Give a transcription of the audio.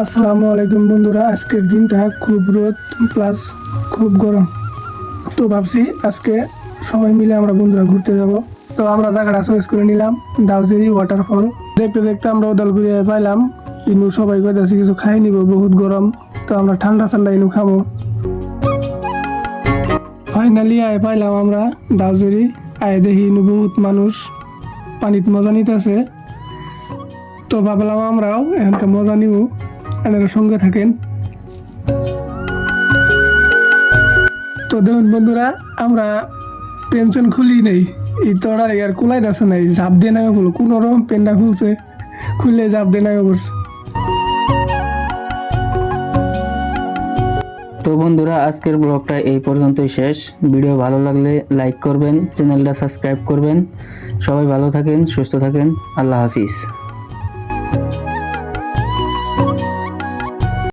আসসালামু আলাইকুম বন্ধুরা, আজকের দিনটা খুব রোদ প্লাস খুব গরম। তো ভাবছি আজকে সবাই মিলে আমরা বন্ধুরা ঘুরতে যাব। তো আমরা জায়গাটা চয়েস করে নিলাম দাউজেরি ওয়াটারফল। দেখতে দেখতে আমরা উদালগুড়ি পাইলাম। ইনু সবাই কইতাছে কিছু খাই নিব, বহুত গরম। তো আমরা ঠান্ডা ঠান্ডা ইনু খাবো। ফাইনালি আয় পাইলাম আমরা দাউজেরি। আয় দেখি ইনু বহুত মানুষ পানিত মজা নিতেছে। তো ভাবলাম আমরাও এখানকার মজা নিব, আপনারা সঙ্গে থাকেন। তো দেখুন বন্ধুরা, আমরা পেনশন খুলি নেই, এই তোড়ার আর কুলাই আছে নাই, ঝাঁপ দিয়ে নামে বলো কোনো রকম পেনটা খুলছে, খুললে ঝাঁপ দিয়ে নামে পড়ছে। তো বন্ধুরা, আজকের ব্লগটা এই পর্যন্তই শেষ। ভিডিও ভালো লাগলে লাইক করবেন, চ্যানেলটা সাবস্ক্রাইব করবেন। সবাই ভালো থাকেন, সুস্থ থাকেন। আল্লাহ হাফিজ।